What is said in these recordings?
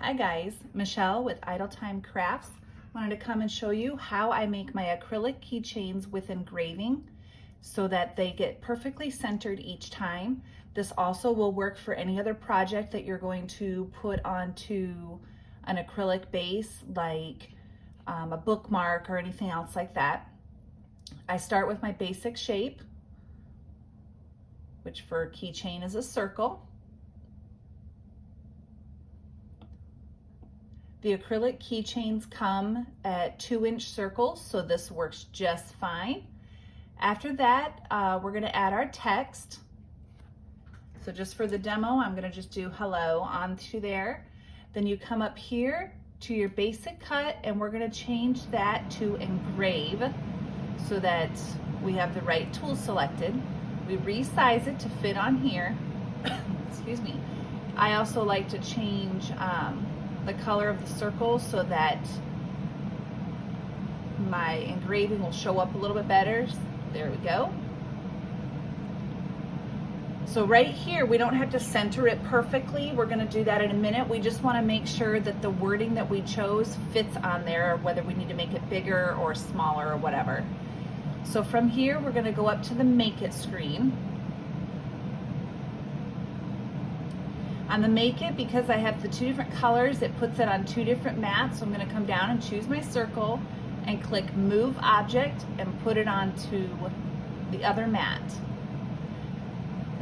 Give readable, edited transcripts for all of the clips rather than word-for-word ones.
Hi guys, Michelle with Time Krafts. Wanted to come and show you how I make my acrylic keychains with engraving so that they get perfectly centered each time. This also will work for any other project that you're going to put onto an acrylic base, like a bookmark or anything else like that. I start with my basic shape, which for a keychain is a circle. The acrylic keychains come at 2-inch circles, so this works just fine. After that, we're gonna add our text. So just for the demo, I'm gonna just do hello onto there. Then you come up here to your basic cut and we're gonna change that to engrave so that we have the right tool selected. We resize it to fit on here. Excuse me. I also like to change the color of the circle so that my engraving will show up a little bit better. There we go. So right here, we don't have to center it perfectly. We're gonna do that in a minute. We just wanna make sure that the wording that we chose fits on there, or whether we need to make it bigger or smaller or whatever. So from here, we're gonna go up to the Make It screen. On the Make It, because I have the 2 different colors, it puts it on 2 different mats. So I'm gonna come down and choose my circle and click Move Object and put it onto the other mat.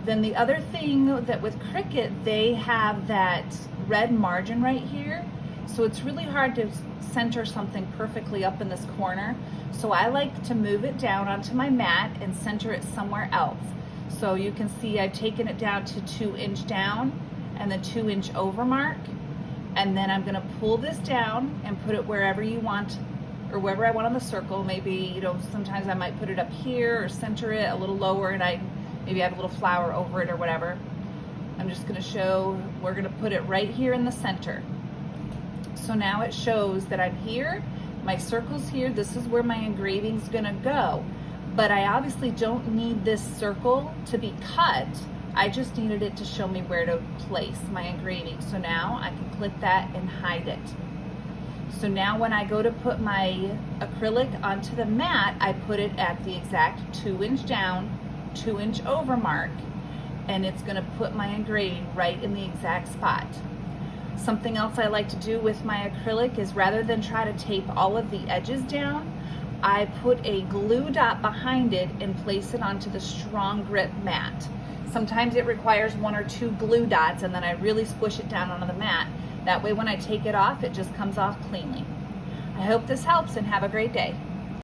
Then the other thing that with Cricut, they have that red margin right here. So it's really hard to center something perfectly up in this corner. So I like to move it down onto my mat and center it somewhere else. So you can see I've taken it down to 2-inch down and the 2-inch over mark, and then I'm gonna pull this down and put it wherever you want, or wherever I want on the circle. Maybe, you know, sometimes I might put it up here or center it a little lower, and I maybe add a little flower over it or whatever. I'm just gonna show, we're gonna put it right here in the center. So now it shows that I'm here, my circle's here, this is where my engraving's gonna go. But I obviously don't need this circle to be cut. I just needed it to show me where to place my engraving. So now I can click that and hide it. So now when I go to put my acrylic onto the mat, I put it at the exact 2-inch down, 2-inch over mark, and it's gonna put my engraving right in the exact spot. Something else I like to do with my acrylic is, rather than try to tape all of the edges down, I put a glue dot behind it and place it onto the strong grip mat. Sometimes it requires 1 or 2 glue dots, and then I really squish it down onto the mat. That way when I take it off, it just comes off cleanly. I hope this helps, and have a great day.